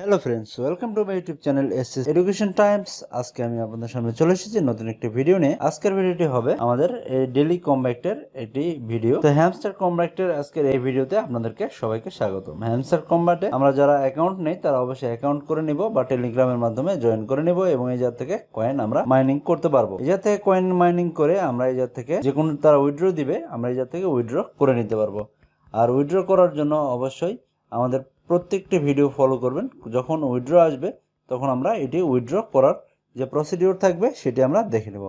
Hello friends, welcome to my YouTube channel SS education Times. আজকে আমি আপনাদের সামনে চলে এসেছি নতুন একটি ভিডিও নিয়ে। আজকের ভিডিওটি হবে আমাদের ডেইলি কম্ব্যাক্টের একটি ভিডিও। তো হ্যামস্টার কম্ব্যাক্টের আজকের এই ভিডিওতে আপনাদেরকে সবাইকে স্বাগতম। হ্যামস্টার কম্ব্যাটে আমরা যারা অ্যাকাউন্ট নেই তারা অবশ্যই অ্যাকাউন্ট করে নিব বা টেলিগ্রামের মাধ্যমে জয়েন করে নিব এবং এই জায়গা থেকে কয়েন আমরা মাইনিং করতে পারবো। এই জায়গা থেকে কয়েন মাইনিং করে আমরা এই জায়গা থেকে যে কোনো তারা উইথড্র দিবে, আমরা এই জায়গা থেকে উইথড্র করে নিতে পারবো। আর উইথড্র করার জন্য অবশ্যই আমাদের প্রত্যেকটি ভিডিও ফলো করবেন। যখন উইথড্র আসবে তখন আমরা এটি উইথড্র করার যে প্রসিডিওর থাকবে সেটি আমরা দেখে নেব।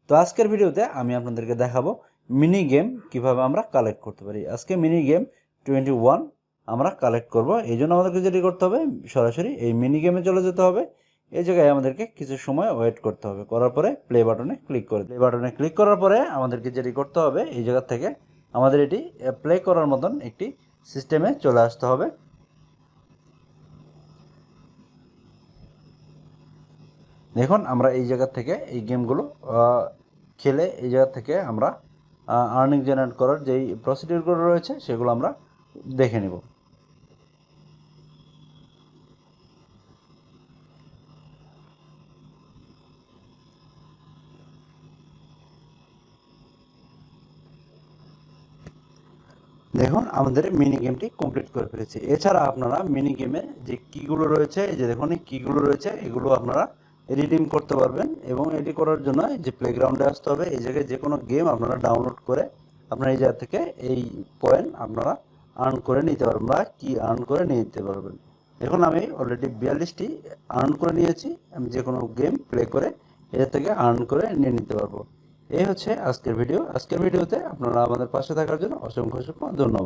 তো আজকের ভিডিওতে আমি আপনাদেরকে দেখাবো মিনি গেম কিভাবে আমরা কালেক্ট করতে পারি। আজকে মিনি গেম 21 আমরা কালেক্ট করব। এই জন্য আমাদেরকে যেটি করতে হবে, সরাসরি এই মিনি গেমে চলে যেতে হবে। এই জায়গায় আমাদেরকে কিছু সময় ওয়েট করতে হবে। করার পরে প্লে বাটনে ক্লিক করার পরে আমাদেরকে যেটি করতে হবে, এই জায়গা থেকে আমাদের এটি প্লে করার মতন একটি সিস্টেমে চলে আসতে হবে। দেখুন, আমরা এই জায়গা থেকে এই গেমগুলো খেলে এই জায়গা থেকে আমরা আর্নিং জেনারেট করার যেই প্রসিডিউরগুলো রয়েছে সেগুলো আমরা দেখে নেব। দেখুন, আমাদের মিনি গেমটি কমপ্লিট করে ফেলেছি। এছাড়া আপনারা মিনি গেমে যে কিগুলো রয়েছে, এই যে দেখুন এই কিগুলো রয়েছে, এগুলো আপনারা রিডিম করতে পারবেন। এবং এটি করার জন্য এই যে প্লেগ্রাউন্ডে আসতে হবে। এই জায়গায় যে কোনো গেম আপনারা ডাউনলোড করে আপনারা এই জায়গা থেকে এই পয়েন্ট আপনারা আর্ন করে নিতে পারবেন বা কি আর্ন করে নিতে পারবেন। এখন আমি অলরেডি 42টি আর্ন করে নিয়েছি। আমি যে কোনো গেম প্লে করে এর থেকে আর্ন করে নিয়ে নিতে পারবো। এই হচ্ছে আজকের ভিডিও। আজকের ভিডিওতে আপনারা আমাদের পাশে থাকার জন্য অসংখ্য ধন্যবাদ।